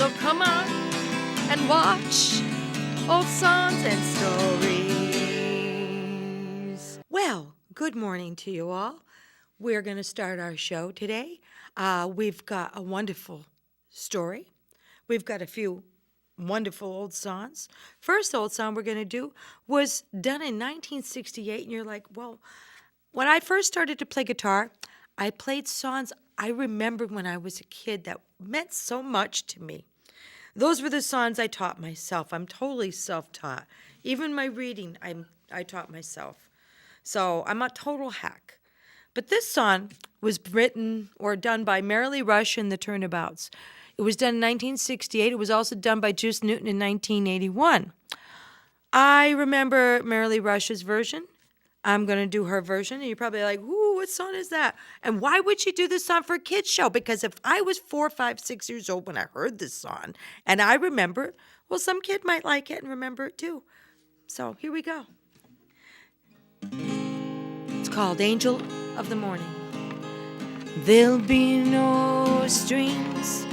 So come on and watch old songs and stories. Well, good morning to you all. We're going to start our show today. We've got a wonderful story. We've got a few wonderful old songs. First old song we're going to do was done in 1968, and you're like, well, when I first started to play guitar, I played songs I remembered when I was a kid that meant so much to me. Those were the songs I taught myself. I'm totally self-taught. Even my reading, I taught myself. So I'm a total hack. But this song was written or done by Merrily Rush and the Turnabouts. It was done in 1968. It was also done by Juice Newton in 1981. I remember Merrily Rush's version. I'm going to do her version. And you're probably like, ooh, what song is that? And why would she do this song for a kid's show? Because if I was 4, 5, 6 years old when I heard this song, and I remember, well, some kid might like it and remember it too. So here we go. It's called Angel of the Morning. There'll be no strings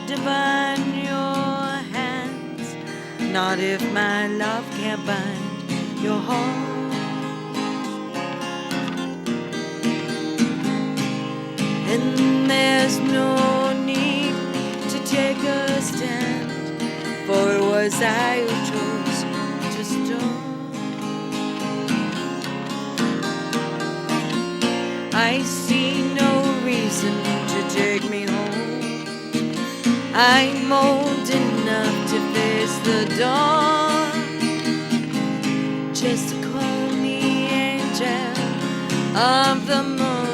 to bind your hands, not if my love can't bind your heart. And there's no need to take a stand, for it was I who chose to stone. I see no reason to take me home. I'm old enough to face the dawn. Just call me angel of the morning.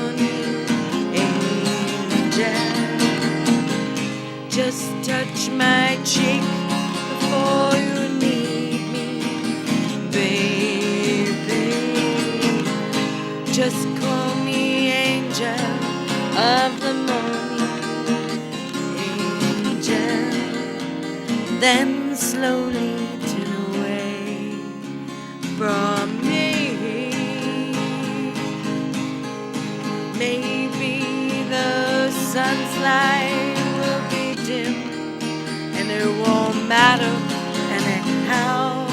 Just touch my cheek before you need me, baby. Just call me angel of the morning, angel. Then slowly turn away from me. Maybe the sun's light will be dim, and it won't matter anyhow.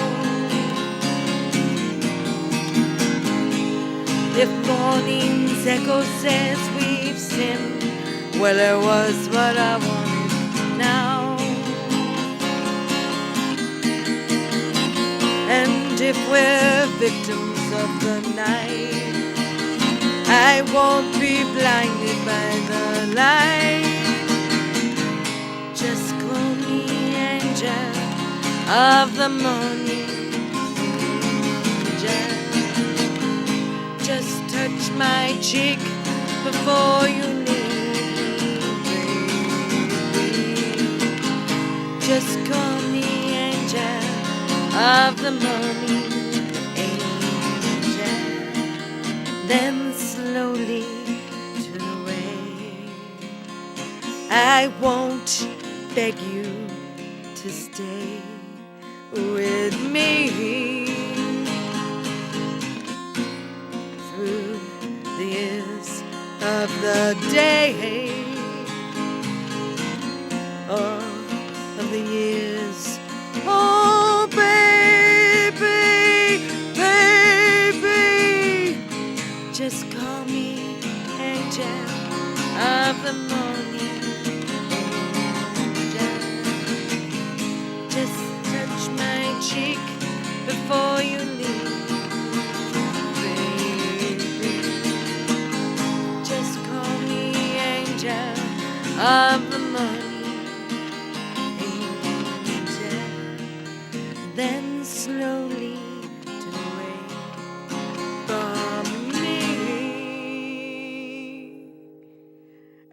If morning's echo says we've sinned, well, it was what I wanted now. And if we're victims of the night, I won't be blinded by the light. Just call me angel of the morning, angel. Just touch my cheek before you leave me, baby. Just call me angel of the morning, angel. Then slowly turn away. I won't beg you to stay with me through the years of the day, or of the years. Oh, baby, baby, just call me angel of the morning, angel. Just touch my cheek before you leave, baby. Just call me angel of the morning, angel. Then slowly turn away from me.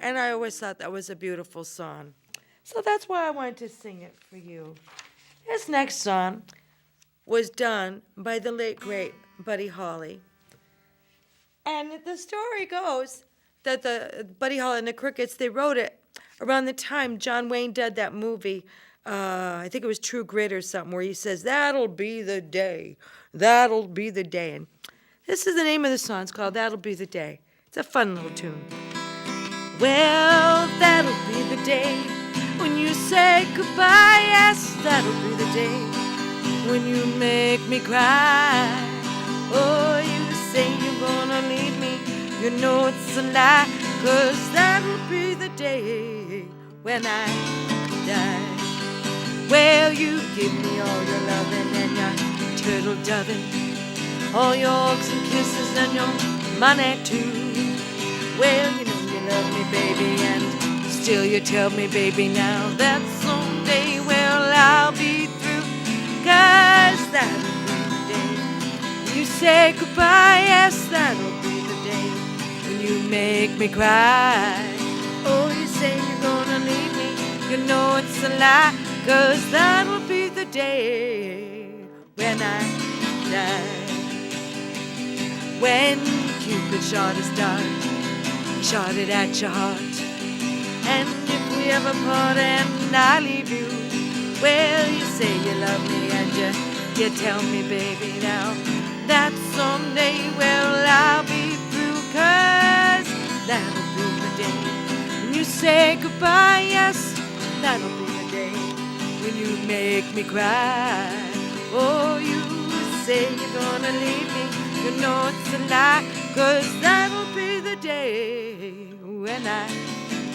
And I always thought that was a beautiful song. So that's why I wanted to sing it for you. This next song was done by the late, great Buddy Holly. And the story goes that the Buddy Holly and the Crickets, they wrote it around the time John Wayne did that movie. I think it was True Grit or something, where he says, "That'll be the day. That'll be the day." And this is the name of the song. It's called "That'll Be the Day." It's a fun little tune. Well, that'll be the day when you say say goodbye, yes, that'll be the day when you make me cry. Oh, you say you're gonna leave me, you know it's a lie, 'cause that'll be the day when I die. Well, you give me all your loving and your turtle doving, all your hugs and kisses and your money too. Well, you know you love me, baby, and still you tell me, baby, now that someday, well, I'll be through, 'cause that'll be the day when you say goodbye, yes, that'll be the day when you make me cry. Oh, you say you're gonna leave me, you know it's a lie, 'cause that'll be the day when I die. When Cupid shot his dart, he shot it at your heart. And if we ever part and I leave you, well, you say you love me and you tell me, baby, now that someday, well, I'll be through, 'cause that'll be the day when you say goodbye, yes, that'll be the day when you make me cry. Oh, you say you're gonna leave me, you know it's a lie, 'cause that'll be the day when I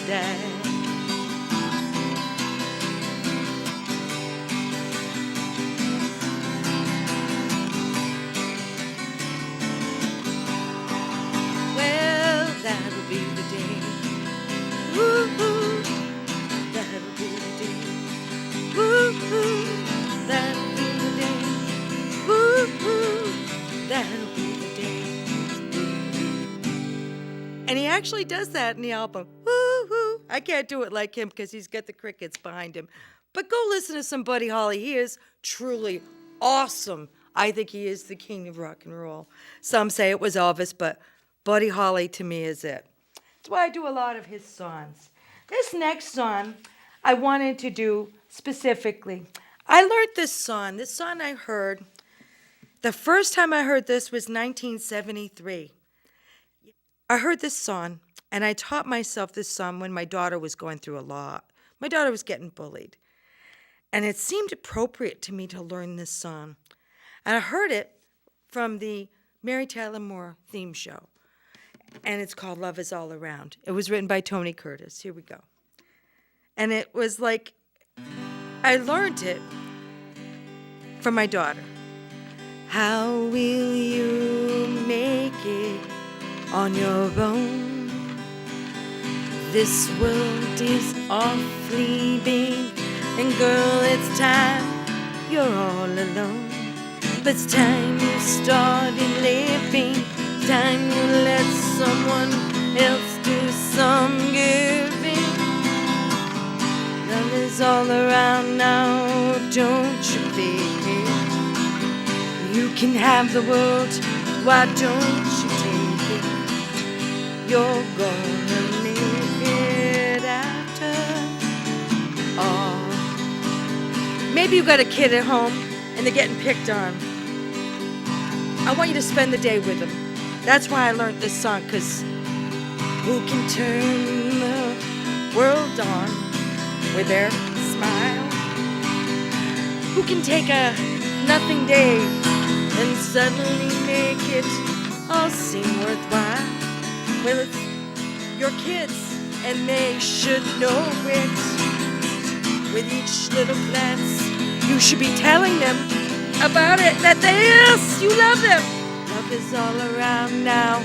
die. Well, that'll be the day. Woo-hoo, that'll be the day. Woo-hoo, that'll be the day. Woo-hoo, that'll be the day. And he actually does that in the album. Woo-hoo. I can't do it like him because he's got the crickets behind him. But go listen to some Buddy Holly. He is truly awesome. I think he is the king of rock and roll. Some say it was Elvis, but Buddy Holly to me is it. That's why I do a lot of his songs. This next song I wanted to do specifically. I learned this song. This song I heard, the first time I heard this was 1973. I heard this song, and I taught myself this song when my daughter was going through a lot. My daughter was getting bullied. And it seemed appropriate to me to learn this song. And I heard it from the Mary Tyler Moore theme show. And it's called Love Is All Around. It was written by Tony Curtis. Here we go. And it was like, I learned it from my daughter. How will you make it on your own? This world is awfully big, and girl, it's time you're all alone. But it's time you started living, time you let someone else do some giving. Love is all around now, don't you feel? You can have the world, why don't you take it? You're gonna make it after all. Maybe you got a kid at home and they're getting picked on. I want you to spend the day with them. That's why I learned this song, because who can turn the world on with their smile? Who can take a nothing day and suddenly make it all seem worthwhile? Well, it's your kids, and they should know it. With each little glance, you should be telling them about it, that yes, you love them. Love is all around now,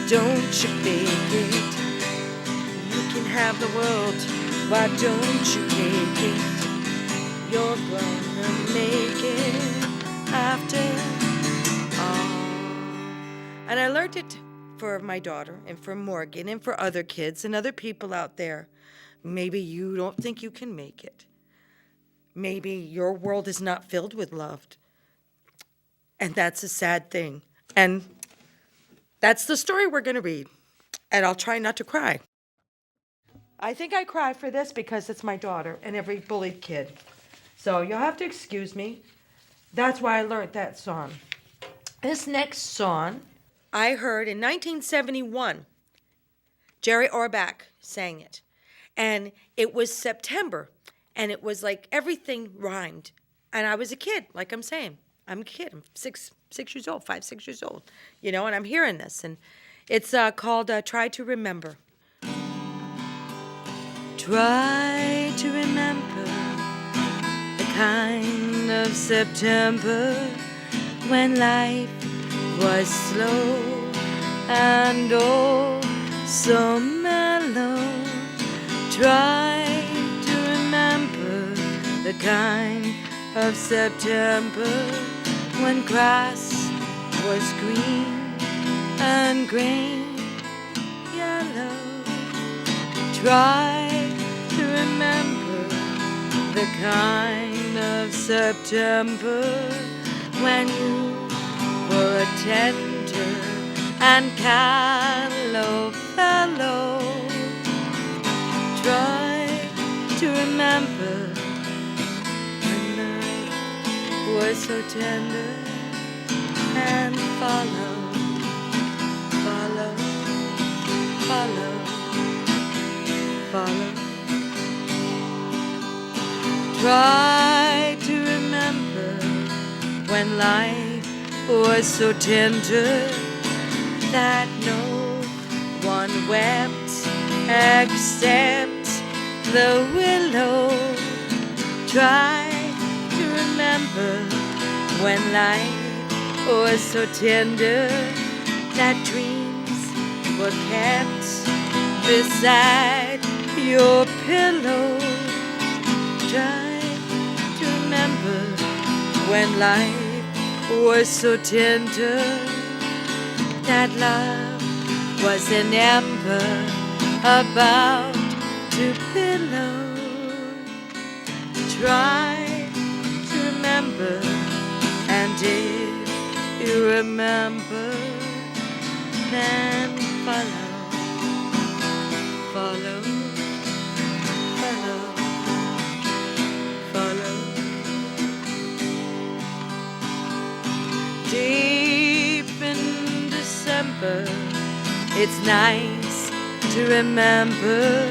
don't you fake it? You can have the world, why don't you take it? You're gonna make it after all. And I learned it for my daughter and for Morgan and for other kids and other people out there. Maybe you don't think you can make it. Maybe your world is not filled with love. And that's a sad thing. And that's the story we're going to read. And I'll try not to cry. I think I cry for this because it's my daughter and every bullied kid. So you'll have to excuse me. That's why I learned that song. This next song I heard in 1971. Jerry Orbach sang it. And it was September. And it was like everything rhymed. And I was a kid, like I'm saying. I'm a kid. I'm 6 years old, 5, 6 years old, and I'm hearing this. And it's called Try to Remember. Try to remember the kind of September when life was slow and oh so mellow. Try to remember the kind of September when grass was green and grain yellow. Try to remember the kind of September when you were a tender and callow fellow. Try to remember when life was so tender and follow, follow, follow, follow. Try to remember when life was so tender that no one wept except the willow. Try to remember when life was so tender that dreams were kept beside your pillow. Try to remember when life was so tender that love was an ember about to pillow. Try to remember, and if you remember, then follow, follow, follow, follow. Deep in December, it's nice to remember,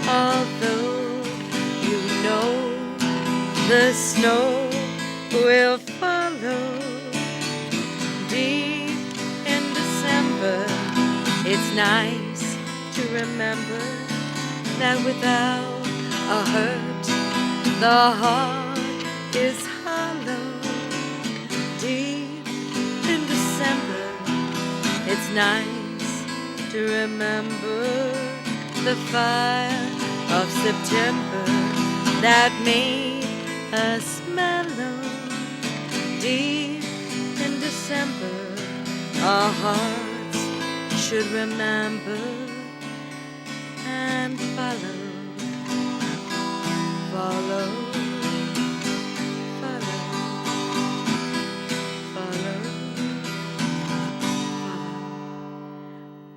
although you know the snow will follow. Deep in December, it's nice to remember that without a hurt, the heart is hollow. Deep in December, it's nice to remember the fire of September that made us mellow. Deep in December, our hearts should remember and follow, follow, follow, follow, follow.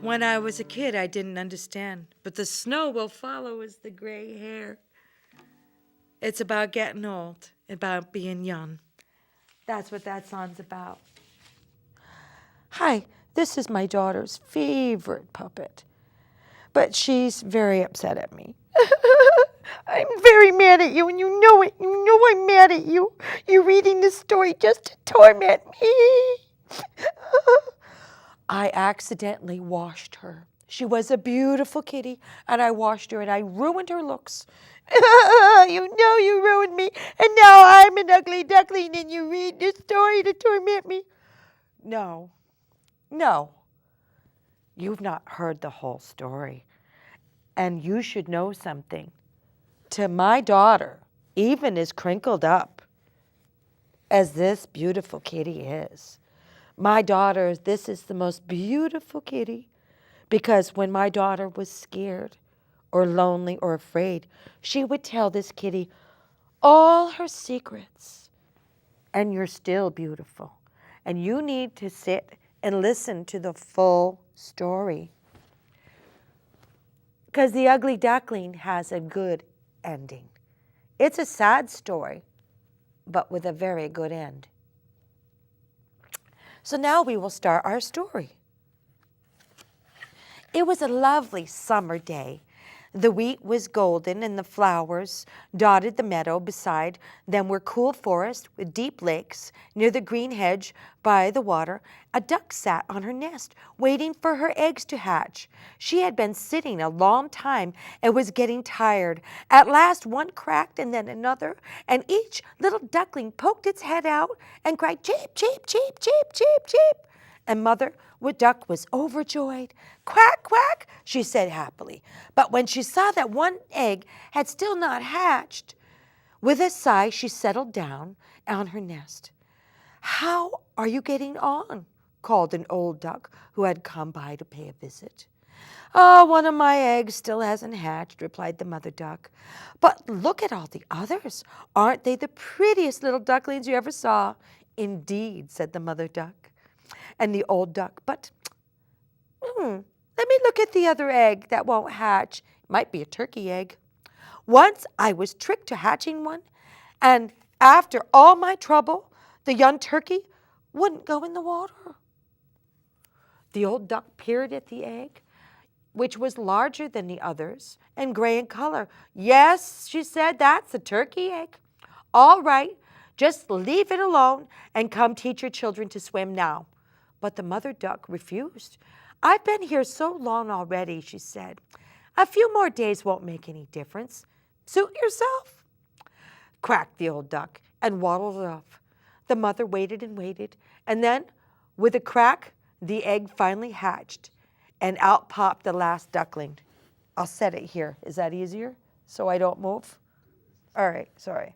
When I was a kid, I didn't understand, but the snow will follow as the gray hair. It's about getting old, about being young. That's what that song's about. Hi, this is my daughter's favorite puppet, but she's very upset at me. I'm very mad at you, and you know it. You know I'm mad at you. You're reading this story just to torment me. I accidentally washed her. She was a beautiful kitty, and I washed her, and I ruined her looks. You know you ruined me, and now I'm an ugly duckling, and you read this story to torment me. No, you've not heard the whole story, and you should know something. To my daughter, even as crinkled up as this beautiful kitty is, my daughter, this is the most beautiful kitty, because when my daughter was scared or lonely or afraid, she would tell this kitty all her secrets. And you're still beautiful. And you need to sit and listen to the full story. Because The Ugly Duckling has a good ending. It's a sad story, but with a very good end. So now we will start our story. It was a lovely summer day. The wheat was golden, and the flowers dotted the meadow. Beside them were cool forests with deep lakes. Near the green hedge by the water, a duck sat on her nest, waiting for her eggs to hatch. She had been sitting a long time and was getting tired. At last one cracked and then another, and each little duckling poked its head out and cried, "Cheep, cheep, cheep, cheep, cheep, cheep." And Mother Duck was overjoyed. "Quack, quack," she said happily. But when she saw that one egg had still not hatched, with a sigh she settled down on her nest. "How are you getting on?" called an old duck who had come by to pay a visit. "Oh, one of my eggs still hasn't hatched," replied the mother duck. "But look at all the others. Aren't they the prettiest little ducklings you ever saw?" "Indeed," said the mother duck. And the old duck, "But, let me look at the other egg that won't hatch. It might be a turkey egg. Once I was tricked to hatching one, and after all my trouble, the young turkey wouldn't go in the water." The old duck peered at the egg, which was larger than the others and gray in color. "Yes," she said, "that's a turkey egg. All right, just leave it alone and come teach your children to swim now." But the mother duck refused. "I've been here so long already," she said. "A few more days won't make any difference. Suit yourself." Quacked the old duck and waddled off. The mother waited and waited, and then, with a crack, the egg finally hatched, and out popped the last duckling. I'll set it here. Is that easier? So I don't move? All right, sorry.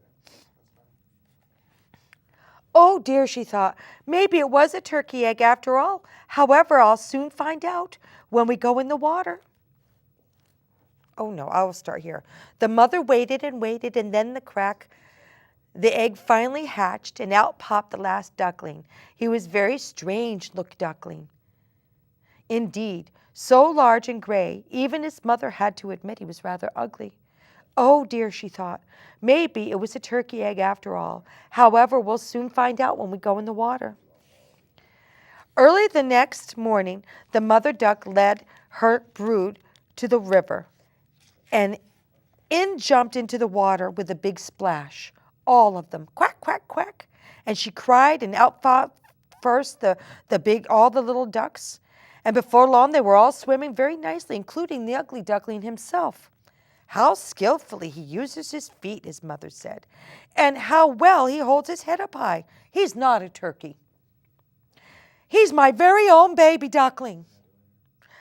"Oh dear," she thought, "maybe it was a turkey egg after all. However, I'll soon find out when we go in the water." Oh no, I'll start here. The mother waited and waited, and then the egg finally hatched, and out popped the last duckling. He was very strange looked duckling. Indeed, so large and gray, even his mother had to admit he was rather ugly. "Oh dear," she thought, "maybe it was a turkey egg after all. However, we'll soon find out when we go in the water." Early the next morning, the mother duck led her brood to the river, and in jumped into the water with a big splash. All of them, quack, quack, quack. And she cried, and out fought first all the little ducks. And before long, they were all swimming very nicely, including the ugly duckling himself. "How skillfully he uses his feet," his mother said, "and how well he holds his head up high. He's not a turkey. He's my very own baby duckling,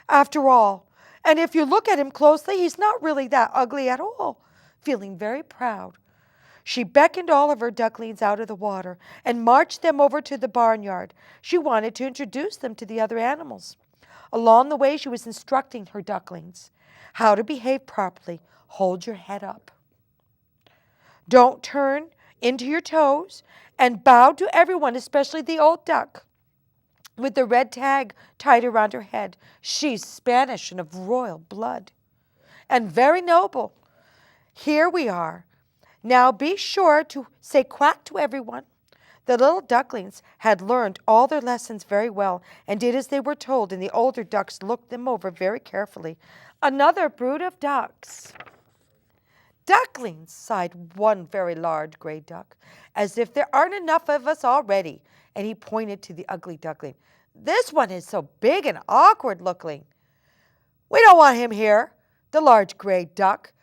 after all. And if you look at him closely, he's not really that ugly at all." Feeling very proud, she beckoned all of her ducklings out of the water and marched them over to the barnyard. She wanted to introduce them to the other animals. Along the way, she was instructing her ducklings how to behave properly. Hold your head up. Don't turn into your toes, and bow to everyone, especially the old duck with the red tag tied around her head. She's Spanish and of royal blood, and very noble. Here we are. Now be sure to say quack to everyone." The little ducklings had learned all their lessons very well and did as they were told, and the older ducks looked them over very carefully. "Another brood of ducks." "Ducklings," sighed one very large gray duck, "as if there aren't enough of us already." And he pointed to the ugly duckling. "This one is so big and awkward looking. We don't want him here." The large gray duck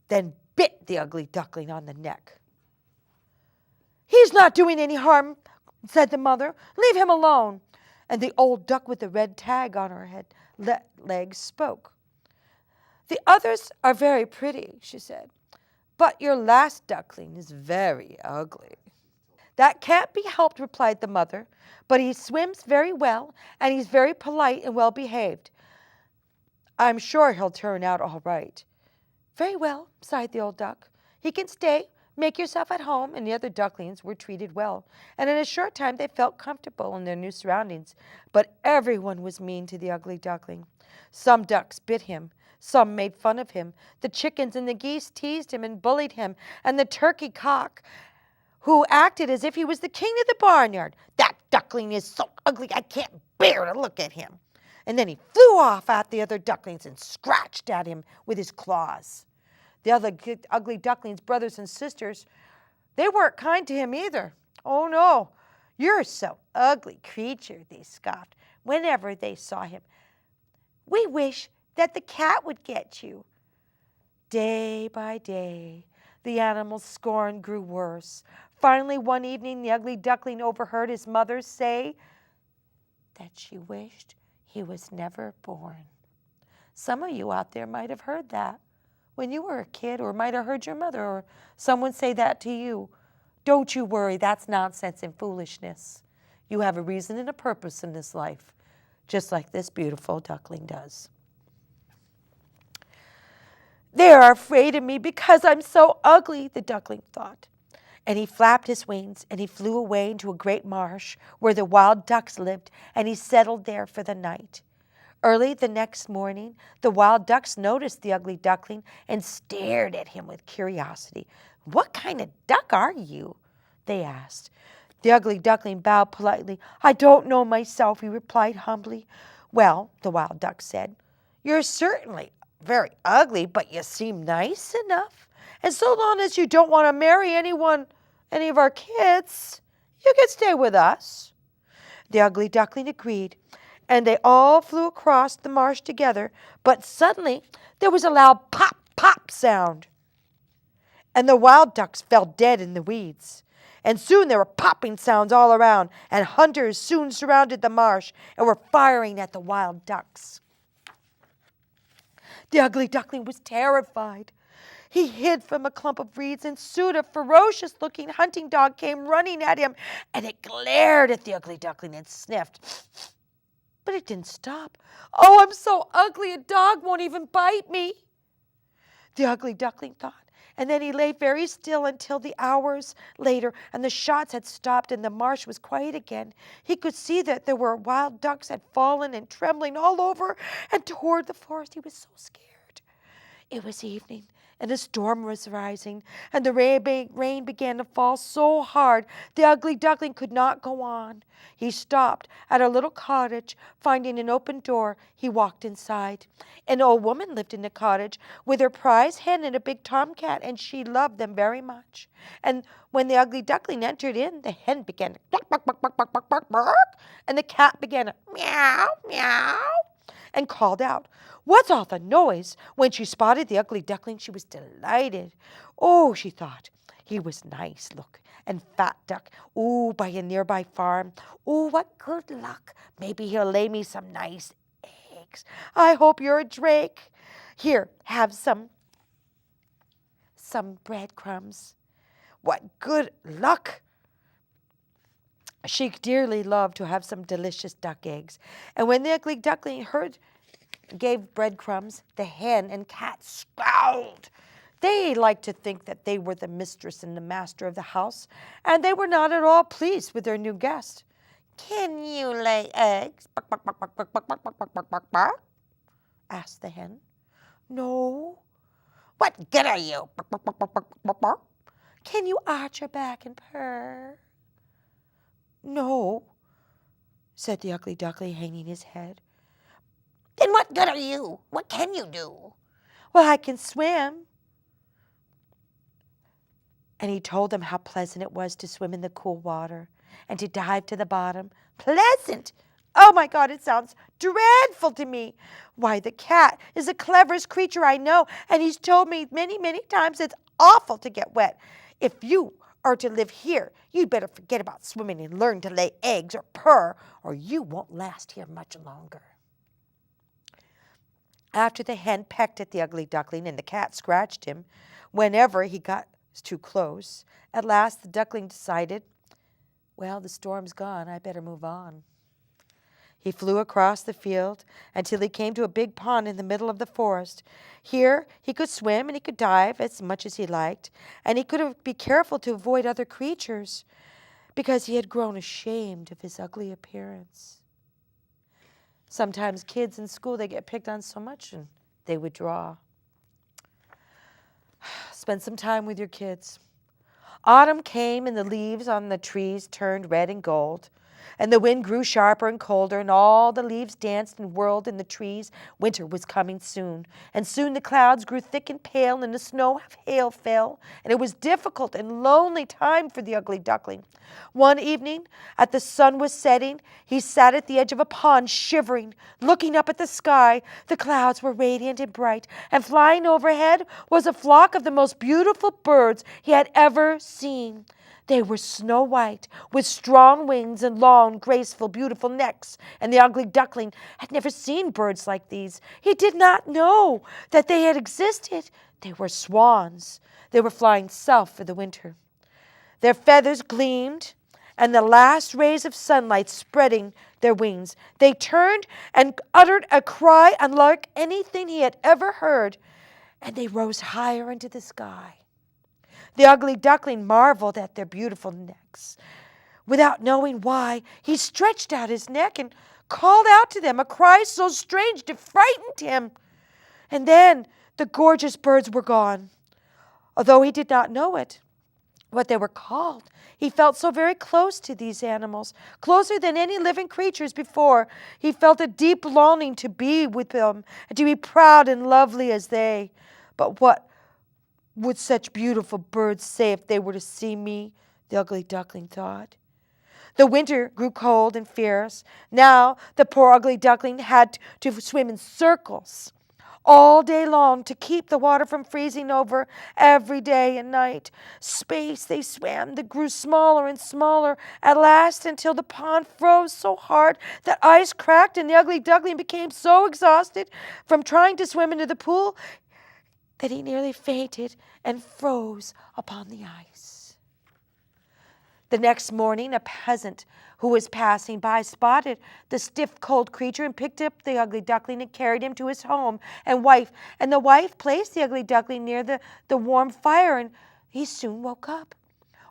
then bit the ugly duckling on the neck. "He's not doing any harm," said the mother. "Leave him alone." And the old duck with the red tag on her head legs spoke. "The others are very pretty," she said, "but your last duckling is very ugly." "That can't be helped," replied the mother, "but he swims very well, and he's very polite and well behaved. I'm sure he'll turn out all right." "Very well," sighed the old duck. "He can stay. Make yourself at home." And the other ducklings were treated well, and in a short time they felt comfortable in their new surroundings. But everyone was mean to the ugly duckling. Some ducks bit him. Some made fun of him. The chickens and the geese teased him and bullied him, and the turkey cock, who acted as if he was the king of the barnyard. "That duckling is so ugly I can't bear to look at him." and then he flew off at the other ducklings and scratched at him with his claws. The other ugly ducklings, brothers and sisters, they weren't kind to him either. "Oh no, you're so ugly creature," they scoffed whenever they saw him. "We wish that the cat would get you." Day by day, the animal's scorn grew worse. Finally, one evening, the ugly duckling overheard his mother say that she wished he was never born. Some of you out there might have heard that when you were a kid, or might have heard your mother or someone say that to you. Don't you worry, that's nonsense and foolishness. You have a reason and a purpose in this life, just like this beautiful duckling does. "They are afraid of me because I'm so ugly," the duckling thought. And he flapped his wings and he flew away into a great marsh where the wild ducks lived, and he settled there for the night. Early the next morning, the wild ducks noticed the ugly duckling and stared at him with curiosity. "What kind of duck are you?" they asked. The ugly duckling bowed politely. "I don't know myself," he replied humbly. "Well," the wild duck said, "you're certainly very ugly, but you seem nice enough. And so long as you don't want to marry any of our kids, you can stay with us." The ugly duckling agreed, and they all flew across the marsh together. But suddenly there was a loud pop, pop sound, and the wild ducks fell dead in the weeds. And soon there were popping sounds all around, and hunters soon surrounded the marsh and were firing at the wild ducks. The ugly duckling was terrified. He hid from a clump of reeds, and soon a ferocious-looking hunting dog came running at him, and it glared at the ugly duckling and sniffed. But it didn't stop. "Oh, I'm so ugly, a dog won't even bite me," the ugly duckling thought. And then he lay very still until the hours later, and the shots had stopped and the marsh was quiet again. He could see that there were wild ducks had fallen and trembling all over and toward the forest. He was so scared. It was evening, and a storm was rising, and the rain began to fall so hard the ugly duckling could not go on. He stopped at a little cottage. Finding an open door, he walked inside. An old woman lived in the cottage with her prize hen and a big tomcat, and she loved them very much. And when the ugly duckling entered in, the hen began to bark, bark, bark, bark, bark, bark, bark, bark, and the cat began to meow, meow, and called out, "What's all the noise?" When she spotted the ugly duckling, she was delighted. "Oh," she thought, "he was nice, look, and fat duck, by a nearby farm. What good luck. Maybe he'll lay me some nice eggs. I hope you're a drake. Here, have some breadcrumbs. What good luck." She dearly loved to have some delicious duck eggs. And when the ugly duckling gave breadcrumbs, the hen and cat scowled. They liked to think that they were the mistress and the master of the house, and they were not at all pleased with their new guest. "Can you lay eggs?" Bark, bark, bark, bark, bark, bark, bark, bark, bark, bark, bark, asked the hen. "No." "What good are you?" Bark, bark, bark, bark, bark, bark, bark. "Can you arch your back and purr?" "No," said the ugly duckling, hanging his head. "Then what good are you? What can you do?" "Well, I can swim." And he told them how pleasant it was to swim in the cool water and to dive to the bottom. Pleasant! Oh my God, it sounds dreadful to me. Why, the cat is the cleverest creature I know, and he's told me many, many times it's awful to get wet. If you are to live here, you'd better forget about swimming and learn to lay eggs or purr, or you won't last here much longer. After the hen pecked at the ugly duckling and the cat scratched him whenever he got too close, at last the duckling decided, well, the storm's gone, I better move on. He flew across the field until he came to a big pond in the middle of the forest. Here he could swim and he could dive as much as he liked, and he could be careful to avoid other creatures because he had grown ashamed of his ugly appearance. Sometimes kids in school, they get picked on so much and they withdraw. Spend some time with your kids. Autumn came and the leaves on the trees turned red and gold. And the wind grew sharper and colder, and all the leaves danced and whirled in the trees. Winter was coming soon, and soon the clouds grew thick and pale, and the snow of hail fell, and it was difficult and lonely time for the ugly duckling. One evening, as the sun was setting, he sat at the edge of a pond, shivering, looking up at the sky. The clouds were radiant and bright, and flying overhead was a flock of the most beautiful birds he had ever seen. They were snow white, with strong wings and long, graceful, beautiful necks, and the ugly duckling had never seen birds like these. He did not know that they had existed. They were swans. They were flying south for the winter. Their feathers gleamed, and the last rays of sunlight spreading their wings. They turned and uttered a cry unlike anything he had ever heard, and they rose higher into the sky. The ugly duckling marveled at their beautiful necks. Without knowing why, he stretched out his neck and called out to them, a cry so strange it frightened him. And then the gorgeous birds were gone. Although he did not know what they were called, he felt so very close to these animals, closer than any living creatures before. He felt a deep longing to be with them and to be proud and lovely as they. But what would such beautiful birds say if they were to see me? The ugly duckling thought. The winter grew cold and fierce. Now the poor ugly duckling had to swim in circles all day long to keep the water from freezing over every day and night. Space they swam that grew smaller and smaller at last until the pond froze so hard that ice cracked, and the ugly duckling became so exhausted from trying to swim into the pool that he nearly fainted and froze upon the ice. The next morning, a peasant who was passing by spotted the stiff, cold creature and picked up the ugly duckling and carried him to his home and wife. And the wife placed the ugly duckling near the warm fire, and he soon woke up.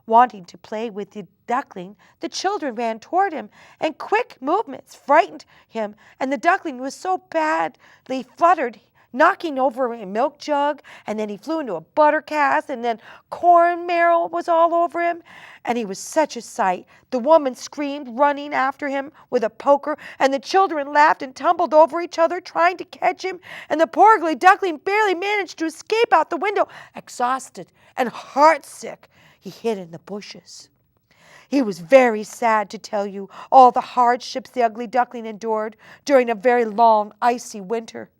Wanting to play with the duckling, the children ran toward him, and quick movements frightened him, and the duckling was so badly fluttered, knocking over a milk jug, and then he flew into a butter cask, and then corn marrow was all over him, and he was such a sight. The woman screamed, running after him with a poker, and the children laughed and tumbled over each other, trying to catch him, and the poor ugly duckling barely managed to escape out the window. Exhausted and heartsick, he hid in the bushes. He was very sad to tell you all the hardships the ugly duckling endured during a very long, icy winter.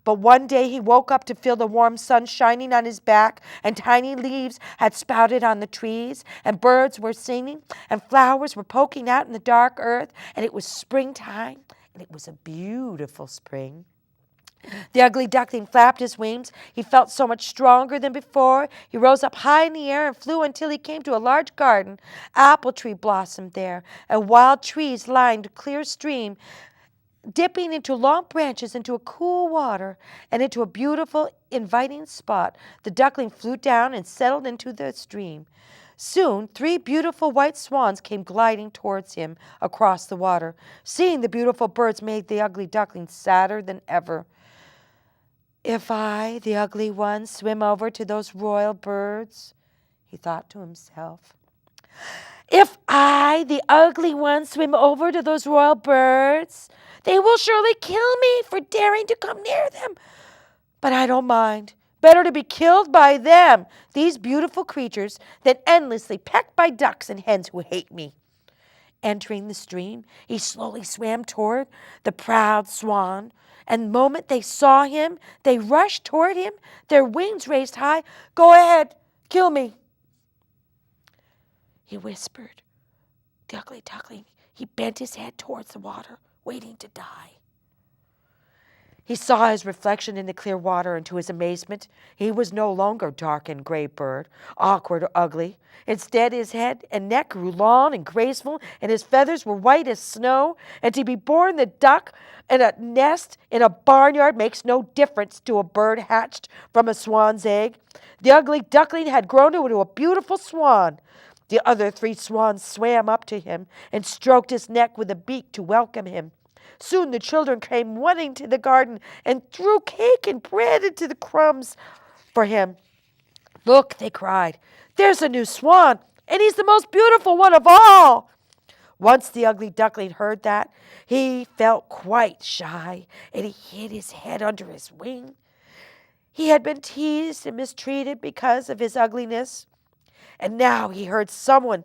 But one day he woke up to feel the warm sun shining on his back, and tiny leaves had sprouted on the trees, and birds were singing, and flowers were poking out in the dark earth, and it was springtime, and it was a beautiful spring. The ugly duckling flapped his wings. He felt so much stronger than before. He rose up high in the air and flew until he came to a large garden. Apple tree blossomed there, and wild trees lined a clear stream, dipping into long branches into a cool water and into a beautiful, inviting spot. The duckling flew down and settled into the stream. Soon, 3 beautiful white swans came gliding towards him across the water. Seeing the beautiful birds made the ugly duckling sadder than ever. If I, the ugly one, swim over to those royal birds, he thought to himself. If I, the ugly one, swim over to those royal birds, they will surely kill me for daring to come near them. But I don't mind. Better to be killed by them, these beautiful creatures, than endlessly pecked by ducks and hens who hate me. Entering the stream, he slowly swam toward the proud swan, and the moment they saw him, they rushed toward him, their wings raised high. Go ahead, kill me, he whispered. The ugly duckling, he bent his head towards the water, waiting to die. He saw his reflection in the clear water, and to his amazement, he was no longer a dark and gray bird, awkward or ugly. Instead, his head and neck grew long and graceful, and his feathers were white as snow. And to be born the duck in a nest in a barnyard makes no difference to a bird hatched from a swan's egg. The ugly duckling had grown into a beautiful swan. The other 3 swans swam up to him and stroked his neck with a beak to welcome him. Soon the children came running to the garden and threw cake and bread into the crumbs for him. Look, they cried, there's a new swan, and he's the most beautiful one of all. Once the ugly duckling heard that, he felt quite shy, and he hid his head under his wing. He had been teased and mistreated because of his ugliness, and now he heard someone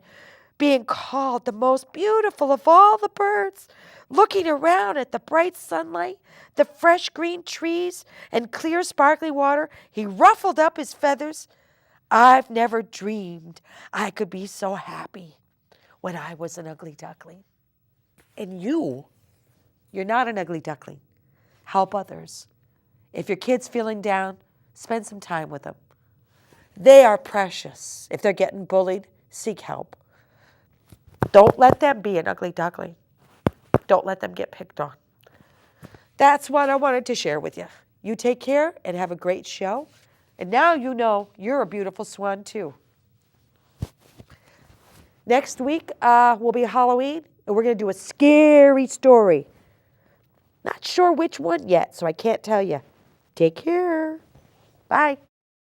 being called the most beautiful of all the birds. Looking around at the bright sunlight, the fresh green trees, and clear sparkling water, he ruffled up his feathers. I've never dreamed I could be so happy when I was an ugly duckling. And you're not an ugly duckling. Help others. If your kid's feeling down, spend some time with them. They are precious. If they're getting bullied, seek help. Don't let them be an ugly duckling. Don't let them get picked on. That's what I wanted to share with you. You take care and have a great show. And now you know you're a beautiful swan too. Next week will be Halloween, and we're going to do a scary story. Not sure which one yet, so I can't tell you. Take care. Bye.